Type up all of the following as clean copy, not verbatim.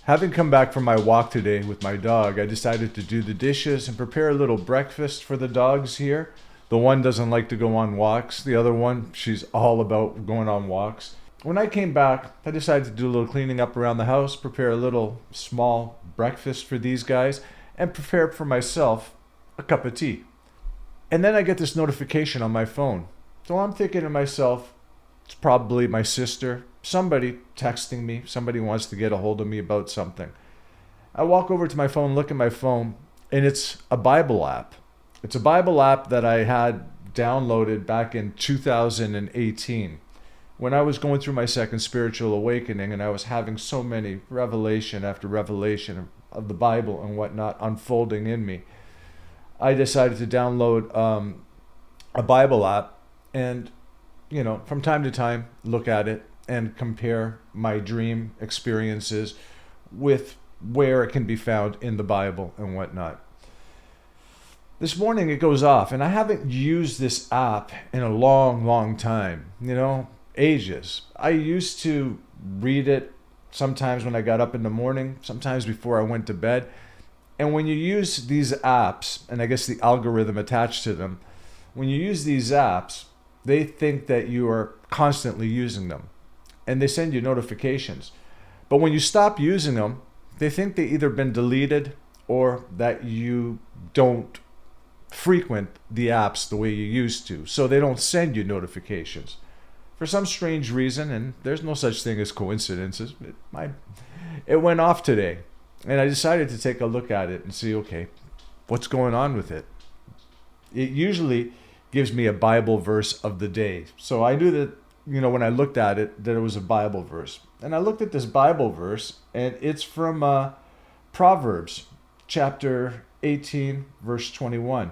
Having come back from my walk today with my dog, I decided to do the dishes and prepare a little breakfast for the dogs here. The one doesn't like to go on walks. The other one, she's all about going on walks. When I came back, I decided to do a little cleaning up around the house, prepare a little small breakfast for these guys, and prepare for myself a cup of tea. And then I get this notification on my phone. So I'm thinking to myself, it's probably my sister, somebody texting me, somebody wants to get a hold of me about something. I walk over to my phone, look at my phone, and it's a Bible app. It's a Bible app that I had downloaded back in 2018 when I was going through my second spiritual awakening, and I was having so many revelation after revelation of the Bible and whatnot unfolding in me. I decided to download a Bible app and, from time to time, look at it and compare my dream experiences with where it can be found in the Bible and whatnot. This morning it goes off, and I haven't used this app in a long time, ages. I used to read it sometimes when I got up in the morning, sometimes before I went to bed. And when you use these apps, and I guess the algorithm attached to them, when you use these apps, they think that you are constantly using them, and they send you notifications. But when you stop using them, they think they either been deleted or that you don't frequent the apps the way you used to, so they don't send you notifications. For some strange reason, and there's no such thing as coincidences, it went off today. And I decided to take a look at it and see, okay, what's going on with it? It usually gives me a Bible verse of the day. So I knew that, when I looked at it, that it was a Bible verse. And I looked at this Bible verse, and it's from Proverbs chapter 18, verse 21.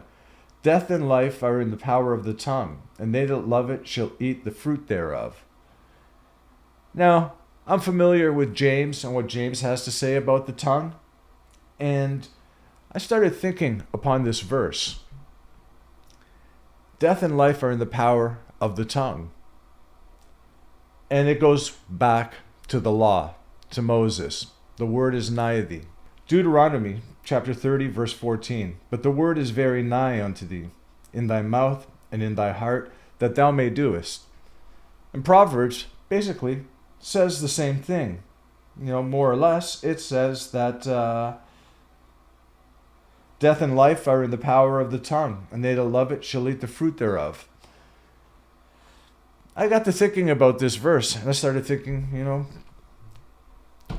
Death and life are in the power of the tongue, and they that love it shall eat the fruit thereof. Now, I'm familiar with James and what James has to say about the tongue, and I started thinking upon this verse. Death and life are in the power of the tongue. And it goes back to the law, to Moses. The word is nigh thee. Deuteronomy chapter 30, verse 14. But the word is very nigh unto thee, in thy mouth and in thy heart, that thou may doest. And Proverbs basically says the same thing. More or less, it says that death and life are in the power of the tongue, and they that love it shall eat the fruit thereof. I got to thinking about this verse, and I started thinking,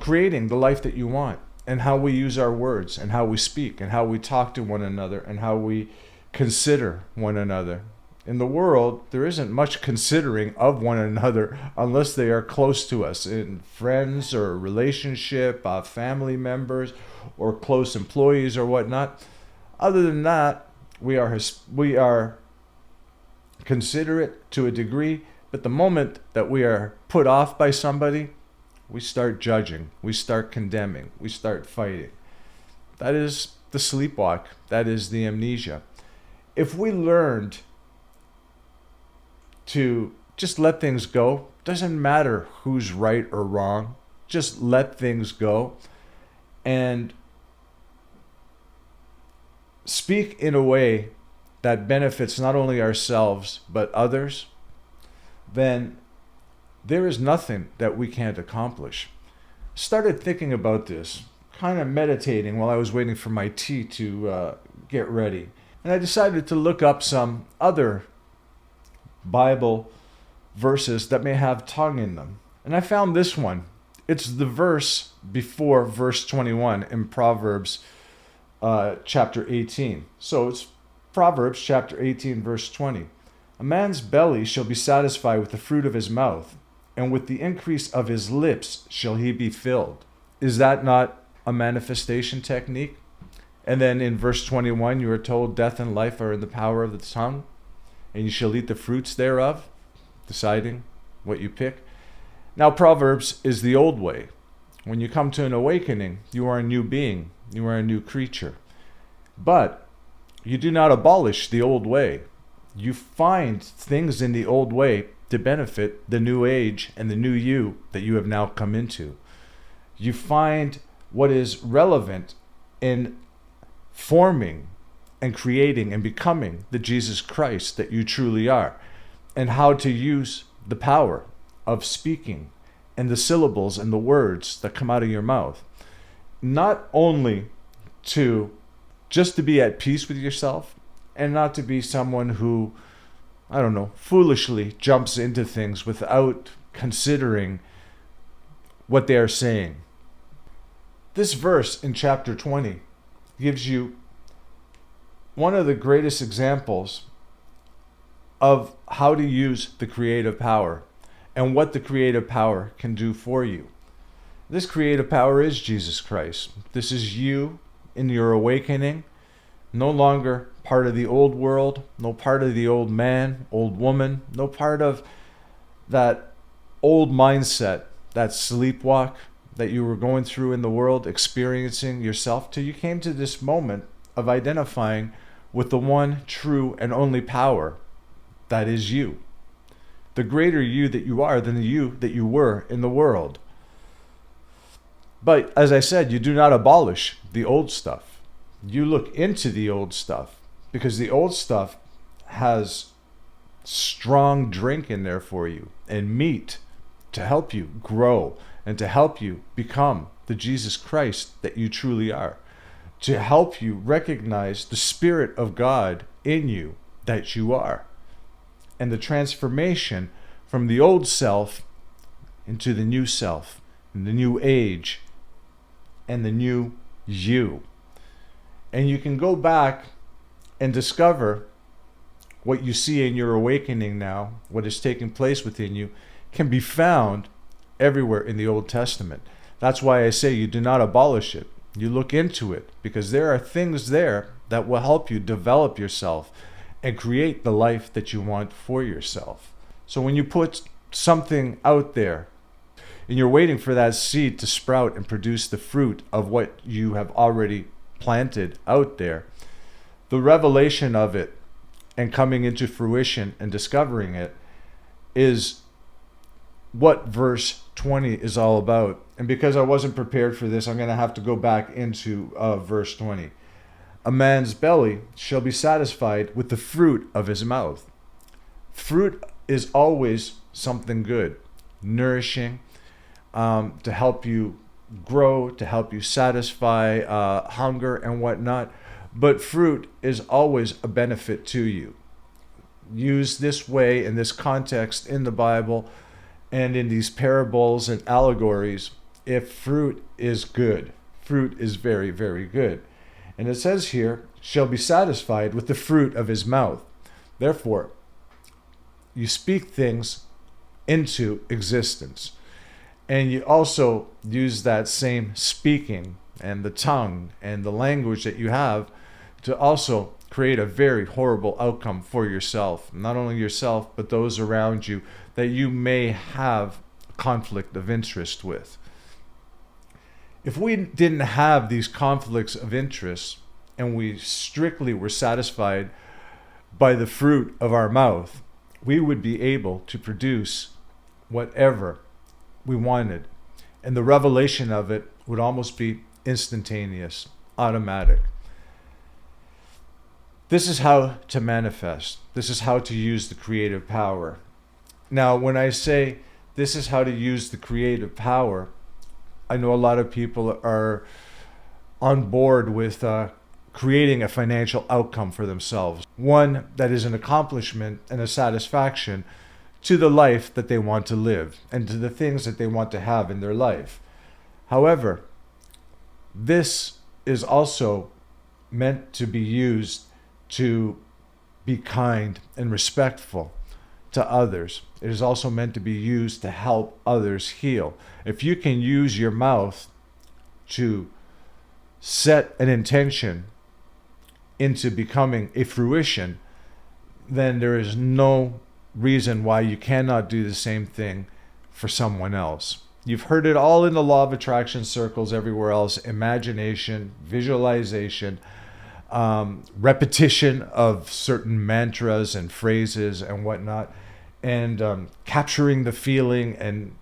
creating the life that you want, and how we use our words, and how we speak, and how we talk to one another, and how we consider one another. In the world, there isn't much considering of one another unless they are close to us, in friends or relationship, family members, or close employees or whatnot. Other than that, we are considerate to a degree, but the moment that we are put off by somebody, we start judging, we start condemning, we start fighting. That is the sleepwalk. That is the amnesia. If we learned to just let things go, doesn't matter who's right or wrong, just let things go and speak in a way that benefits not only ourselves but others, then there is nothing that we can't accomplish. Started thinking about this, kind of meditating while I was waiting for my tea to get ready. And I decided to look up some other Bible verses that may have tongue in them. And I found this one. It's the verse before verse 21 in Proverbs chapter 18. So it's Proverbs chapter 18, verse 20. A man's belly shall be satisfied with the fruit of his mouth, and with the increase of his lips shall he be filled. Is that not a manifestation technique? And then in verse 21, you are told death and life are in the power of the tongue, and you shall eat the fruits thereof, deciding what you pick. Now, Proverbs is the old way. When you come to an awakening, you are a new being. You are a new creature. But you do not abolish the old way. You find things in the old way to benefit the new age and the new you that you have now come into. You find what is relevant in forming and creating and becoming the Jesus Christ that you truly are, and how to use the power of speaking and the syllables and the words that come out of your mouth. Not only just to be at peace with yourself and not to be someone who, I don't know, foolishly jumps into things without considering what they are saying. This verse in chapter 20 gives you one of the greatest examples of how to use the creative power and what the creative power can do for you. This creative power is Jesus Christ. This is you in your awakening, no longer part of the old world, no part of the old man, old woman, no part of that old mindset, that sleepwalk that you were going through in the world, experiencing yourself, till you came to this moment of identifying with the one true and only power that is you. The greater you that you are than the you that you were in the world. But as I said, you do not abolish the old stuff. You look into the old stuff, because the old stuff has strong drink in there for you and meat to help you grow and to help you become the Jesus Christ that you truly are, to help you recognize the Spirit of God in you that you are, and the transformation from the old self into the new self, and the new age, and the new you. And you can go back and discover what you see in your awakening now, what is taking place within you, can be found everywhere in the Old Testament. That's why I say you do not abolish it. You look into it, because there are things there that will help you develop yourself and create the life that you want for yourself. So when you put something out there and you're waiting for that seed to sprout and produce the fruit of what you have already planted out there, the revelation of it and coming into fruition and discovering it is what verse 20 is all about. And because I wasn't prepared for this, I'm going to have to go back into verse 20. A man's belly shall be satisfied with the fruit of his mouth. Fruit is always something good, nourishing, to help you grow, to help you satisfy hunger and whatnot. But fruit is always a benefit to you. Used this way in this context in the Bible and in these parables and allegories, if fruit is good, fruit is very, very good. And it says here, shall be satisfied with the fruit of his mouth. Therefore, you speak things into existence. And you also use that same speaking and the tongue and the language that you have to also create a very horrible outcome for yourself. Not only yourself, but those around you that you may have conflict of interest with. If we didn't have these conflicts of interest and we strictly were satisfied by the fruit of our mouth, we would be able to produce whatever we wanted. And the revelation of it would almost be instantaneous, automatic. This is how to manifest. This is how to use the creative power. Now, when I say this is how to use the creative power, I know a lot of people are on board with creating a financial outcome for themselves. One that is an accomplishment and a satisfaction to the life that they want to live and to the things that they want to have in their life. However, this is also meant to be used to be kind and respectful to others. It is also meant to be used to help others heal. If you can use your mouth to set an intention into becoming a fruition, then there is no reason why you cannot do the same thing for someone else. You've heard it all in the law of attraction circles everywhere else: imagination, visualization, repetition of certain mantras and phrases and whatnot, and capturing the feeling. And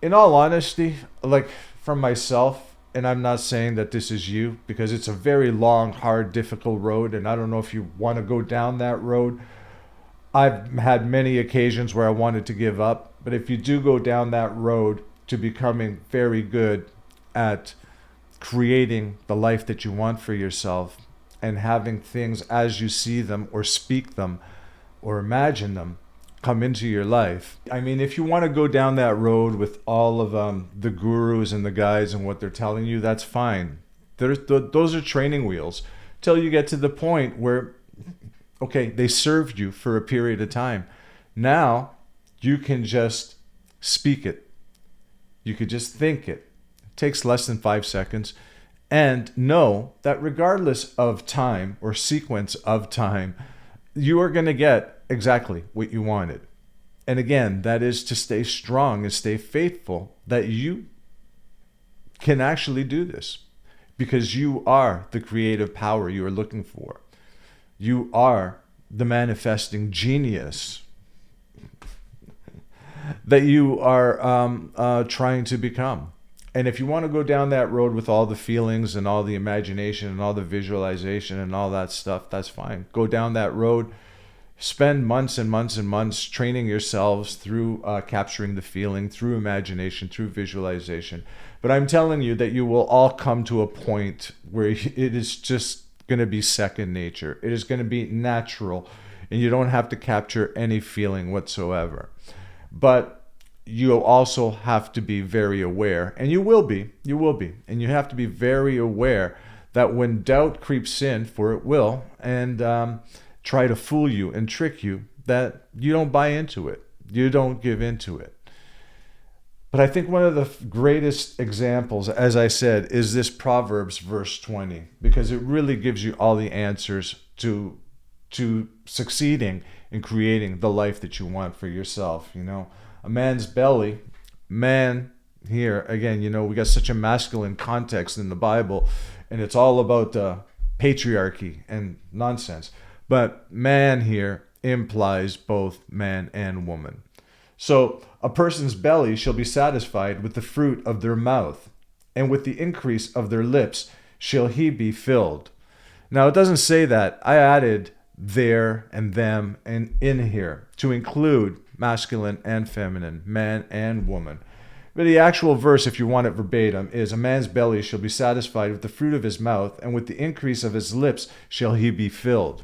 in all honesty, like from myself, and I'm not saying that this is you, because it's a very long, hard, difficult road, and I don't know if you want to go down that road. I've had many occasions where I wanted to give up, but if you do go down that road to becoming very good at creating the life that you want for yourself and having things as you see them or speak them or imagine them come into your life. I mean, if you want to go down that road with all of the gurus and the guides and what they're telling you, that's fine. Those are training wheels till you get to the point where, okay, they served you for a period of time. Now you can just speak it. You could just think it. It takes less than 5 seconds. And know that regardless of time or sequence of time, you are going to get exactly what you wanted. And again, that is to stay strong and stay faithful that you can actually do this, because you are the creative power you are looking for. You are the manifesting genius that you are trying to become. And if you want to go down that road with all the feelings and all the imagination and all the visualization and all that stuff, that's fine. Go down that road. Spend months and months and months training yourselves through capturing the feeling, through imagination, through visualization. But I'm telling you that you will all come to a point where it is just going to be second nature. It is going to be natural, and you don't have to capture any feeling whatsoever. But you'll also have to be very aware, and you will be, and you have to be very aware that when doubt creeps in, for it will, and try to fool you and trick you, that you don't buy into it. You don't give into it. But I think one of the greatest examples, as I said, is this Proverbs verse 20, because it really gives you all the answers to succeeding in creating the life that you want for yourself. You know, a man's belly, man here, again, you know, we got such a masculine context in the Bible, and it's all about patriarchy and nonsense. But man here implies both man and woman. So a person's belly shall be satisfied with the fruit of their mouth, and with the increase of their lips shall he be filled. Now it doesn't say that. I added there and them and in here to include masculine and feminine, man and woman. But the actual verse, if you want it verbatim, is a man's belly shall be satisfied with the fruit of his mouth, and with the increase of his lips shall he be filled.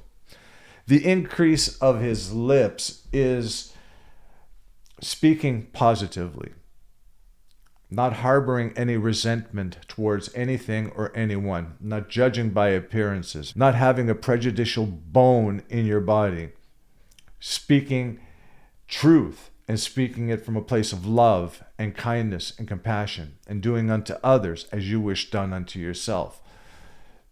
The increase of his lips is speaking positively, not harboring any resentment towards anything or anyone, not judging by appearances, not having a prejudicial bone in your body, speaking truth and speaking it from a place of love and kindness and compassion, and doing unto others as you wish done unto yourself.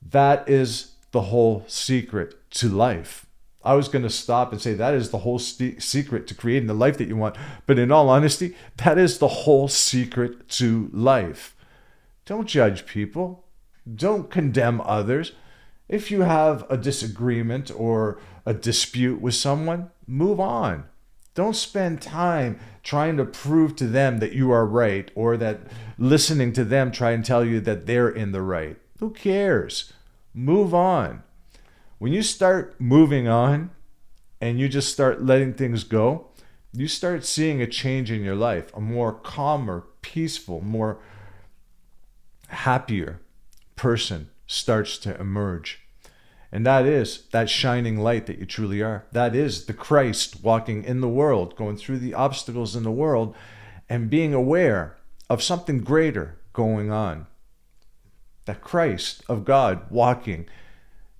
That is the whole secret to life. I was going to stop and say that is the whole secret to creating the life that you want. But in all honesty, that is the whole secret to life. Don't judge people. Don't condemn others. If you have a disagreement or a dispute with someone, move on. Don't spend time trying to prove to them that you are right, or that listening to them try and tell you that they're in the right. Who cares? Move on. When you start moving on and you just start letting things go, you start seeing a change in your life, a more calmer, peaceful, more happier person starts to emerge. And that is that shining light that you truly are. That is the Christ walking in the world, going through the obstacles in the world and being aware of something greater going on. That Christ of God walking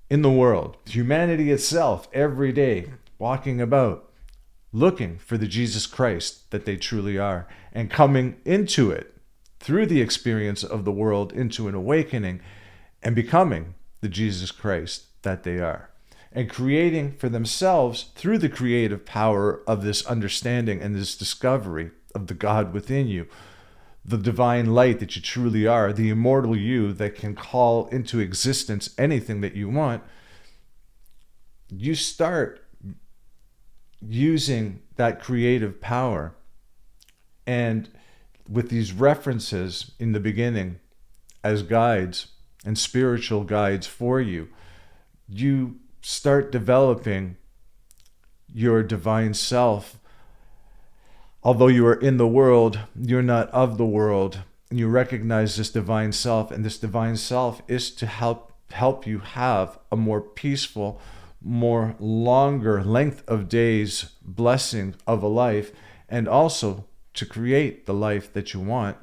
in the world, humanity itself every day walking about, looking for the Jesus Christ that they truly are, and coming into it through the experience of the world into an awakening and becoming the Jesus Christ that they are, and creating for themselves through the creative power of this understanding and this discovery of the God within you, the divine light that you truly are, the immortal you that can call into existence anything that you want. You start using that creative power and with these references in the beginning as guides and spiritual guides for you, you start developing your divine self. Although you are in the world, you're not of the world. And you recognize this divine self, and this divine self is to help you have a more peaceful, more longer length of days, blessing of a life, and also to create the life that you want.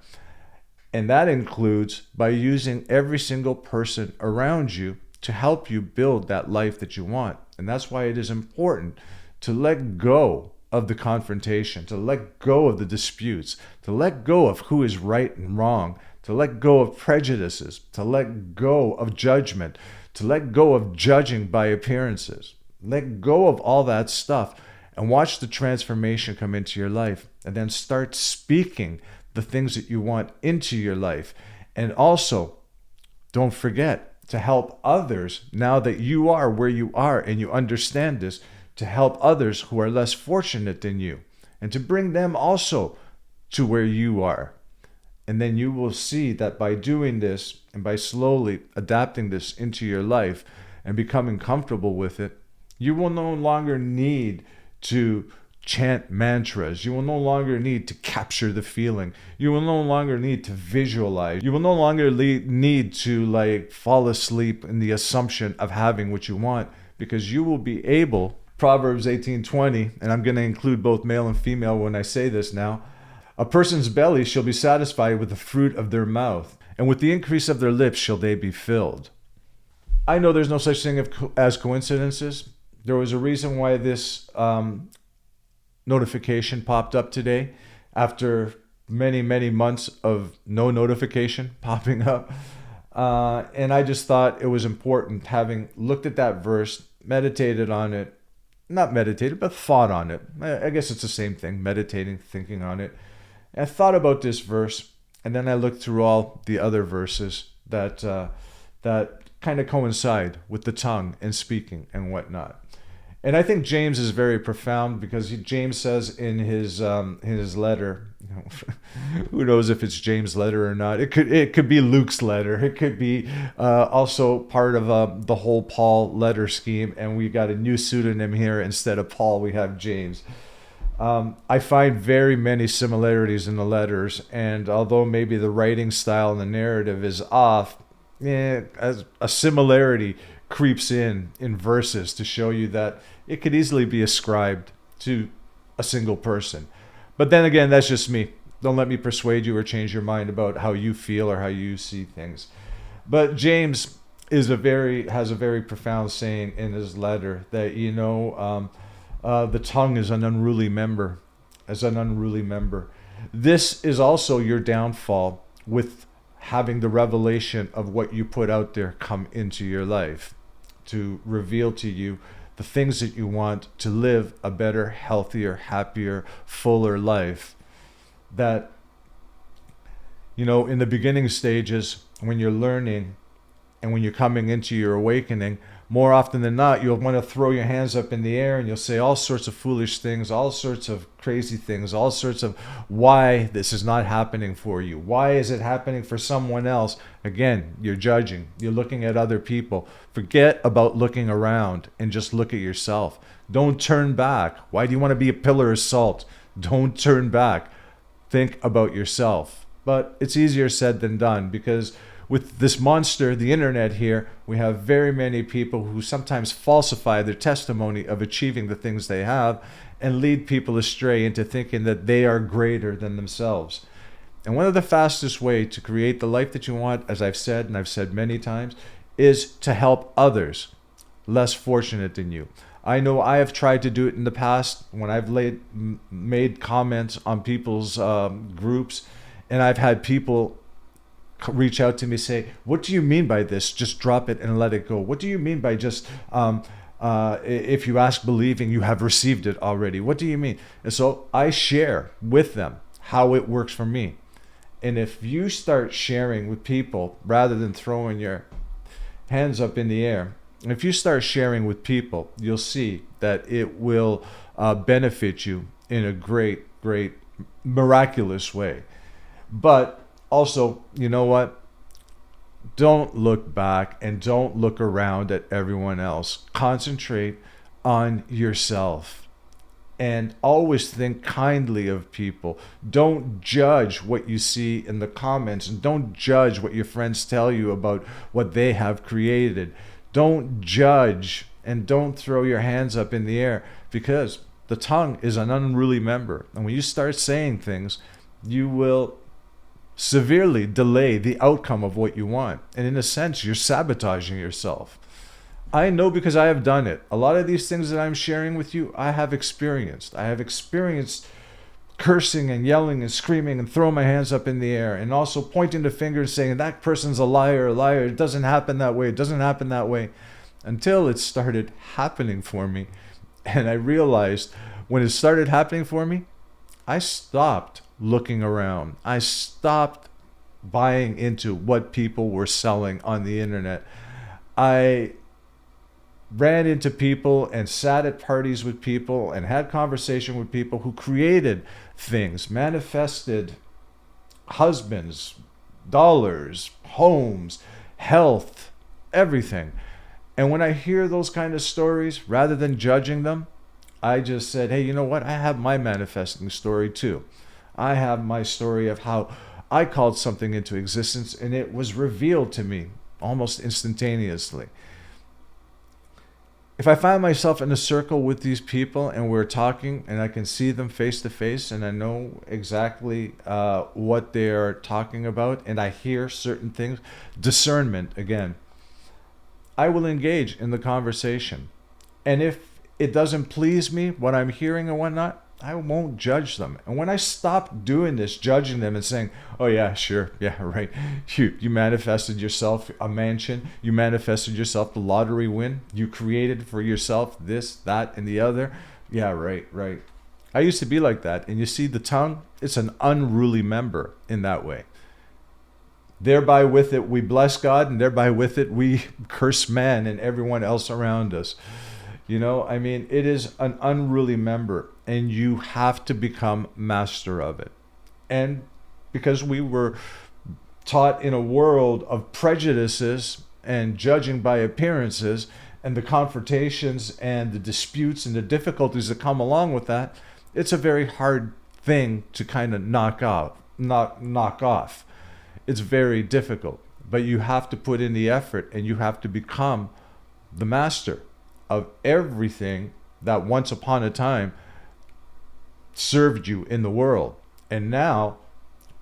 And that includes by using every single person around you to help you build that life that you want. And that's why it is important to let go of the confrontation, to let go of the disputes, to let go of who is right and wrong, to let go of prejudices, to let go of judgment, to let go of judging by appearances. Let go of all that stuff and watch the transformation come into your life, and then start speaking the things that you want into your life. And also, don't forget to help others now that you are where you are and you understand this, to help others who are less fortunate than you, and to bring them also to where you are. And then you will see that by doing this and by slowly adapting this into your life and becoming comfortable with it, you will no longer need to chant mantras. You will no longer need to capture the feeling. You will no longer need to visualize. You will no longer need to fall asleep in the assumption of having what you want, because you will be able, Proverbs 18:20, and I'm going to include both male and female when I say this now, a person's belly shall be satisfied with the fruit of their mouth, and with the increase of their lips shall they be filled. I know there's no such thing as coincidences. There was a reason why this notification popped up today after many, many months of no notification popping up. And I just thought it was important, having looked at that verse, meditated on it, not meditated, but thought on it. I guess it's the same thing, meditating, thinking on it. And I thought about this verse, and then I looked through all the other verses that kind of coincide with the tongue and speaking and whatnot. And I think James is very profound, because James says in his letter, who knows if it's James' letter or not. It could be Luke's letter. It could be also part of the whole Paul letter scheme. And we got a new pseudonym here. Instead of Paul, we have James. I find very many similarities in the letters. And although maybe the writing style and the narrative is off, as a similarity creeps in verses to show you that it could easily be ascribed to a single person. But then again, that's just me. Don't let me persuade you or change your mind about how you feel or how you see things. But James has a very profound saying in his letter that, the tongue is an unruly member. This is also your downfall with having the revelation of what you put out there come into your life, to reveal to you the things that you want to live a better, healthier, happier, fuller life. That, in the beginning stages, when you're learning and when you're coming into your awakening, more often than not, you'll want to throw your hands up in the air and you'll say all sorts of foolish things, all sorts of crazy things, all sorts of why this is not happening for you. Why is it happening for someone else? Again, you're judging. You're looking at other people. Forget about looking around and just look at yourself. Don't turn back. Why do you want to be a pillar of salt? Don't turn back. Think about yourself. But it's easier said than done, because with this monster, the internet here, we have very many people who sometimes falsify their testimony of achieving the things they have and lead people astray into thinking that they are greater than themselves. And one of the fastest ways to create the life that you want, as I've said, and I've said many times, is to help others less fortunate than you. I know I have tried to do it in the past when I've made comments on people's groups, and I've had people reach out to me, say, what do you mean by this? Just drop it and let it go. What do you mean by just, if you ask believing, you have received it already? What do you mean? And so I share with them how it works for me. And if you start sharing with people rather than throwing your hands up in the air, if you start sharing with people, you'll see that it will benefit you in a great, great, miraculous way. But also, you know what? Don't look back and don't look around at everyone else. Concentrate on yourself and always think kindly of people. Don't judge what you see in the comments, and don't judge what your friends tell you about what they have created. Don't judge and don't throw your hands up in the air, because the tongue is an unruly member. And when you start saying things, you will severely delay the outcome of what you want. And in a sense, you're sabotaging yourself. I know, because I have done it. A lot of these things that I'm sharing with you, I have experienced. I have experienced cursing and yelling and screaming and throwing my hands up in the air, and also pointing the finger and saying, that person's a liar, a liar. It doesn't happen that way. It doesn't happen that way. Until it started happening for me. And I realized when it started happening for me, I stopped looking around. I stopped buying into what people were selling on the internet. I ran into people and sat at parties with people and had conversation with people who created things, manifested husbands, dollars, homes, health, everything. And when I hear those kind of stories, rather than judging them, I just said, hey, you know what? I have my manifesting story too. I have my story of how I called something into existence and it was revealed to me almost instantaneously. If I find myself in a circle with these people and we're talking and I can see them face to face and I know exactly what they are talking about, and I hear certain things, discernment again, I will engage in the conversation. And if it doesn't please me, what I'm hearing and whatnot, I won't judge them. And when I stop doing this, judging them and saying, oh yeah, sure, yeah, right. You manifested yourself a mansion. You manifested yourself the lottery win. You created for yourself this, that, and the other. Yeah, right, right. I used to be like that. And you see, the tongue, it's an unruly member in that way. Thereby with it, we bless God, and thereby with it, we curse man and everyone else around us. You know, I mean, it is an unruly member, and you have to become master of it. And because we were taught in a world of prejudices and judging by appearances, and the confrontations and the disputes and the difficulties that come along with that, it's a very hard thing to kind of knock off. It's very difficult, but you have to put in the effort, and you have to become the master of everything that once upon a time served you in the world. And now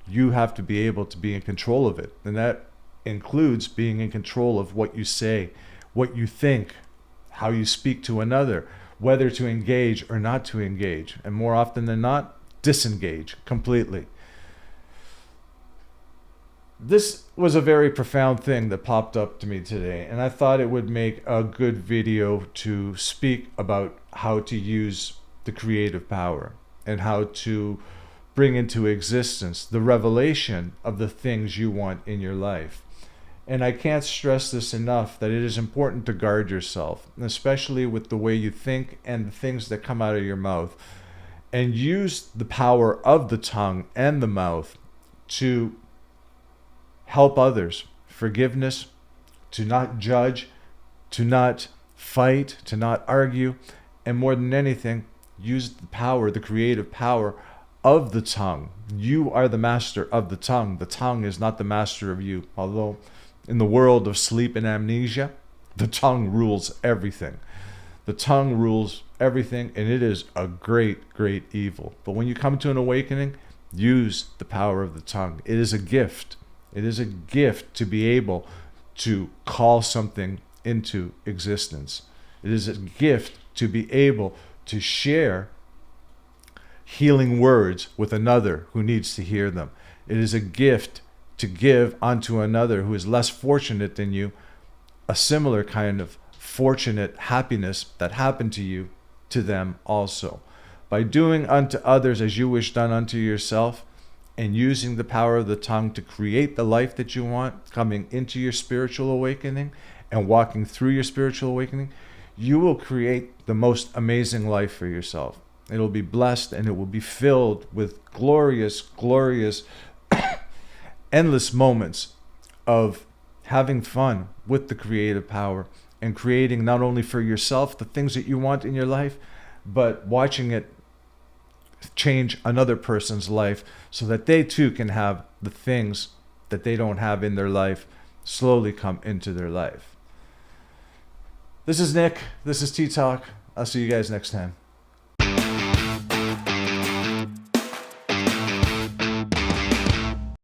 you have to be able to be in control of it. And that includes being in control of what you say, what you think, how you speak to another, whether to engage or not to engage. And more often than not, disengage completely. This was a very profound thing that popped up to me today, and I thought it would make a good video to speak about how to use the creative power and how to bring into existence the revelation of the things you want in your life. And I can't stress this enough, that it is important to guard yourself, especially with the way you think and the things that come out of your mouth, and use the power of the tongue and the mouth to help others. Forgiveness, to not judge, to not fight, to not argue, and more than anything, use the power, the creative power of the tongue. You are the master of the tongue. The tongue is not the master of you. Although in the world of sleep and amnesia, the tongue rules everything. The tongue rules everything, and it is a great, great evil. But when you come to an awakening, use the power of the tongue. It is a gift. It is a gift to be able to call something into existence. It is a gift to be able to share healing words with another who needs to hear them. It is a gift to give unto another who is less fortunate than you a similar kind of fortunate happiness that happened to you, to them also. By doing unto others as you wish done unto yourself, and using the power of the tongue to create the life that you want, coming into your spiritual awakening and walking through your spiritual awakening, you will create the most amazing life for yourself. It will be blessed, and it will be filled with glorious, glorious endless moments of having fun with the creative power and creating not only for yourself the things that you want in your life, but watching it change another person's life so that they too can have the things that they don't have in their life slowly come into their life. This is Nick. This is Tea Talk. I'll see you guys next time.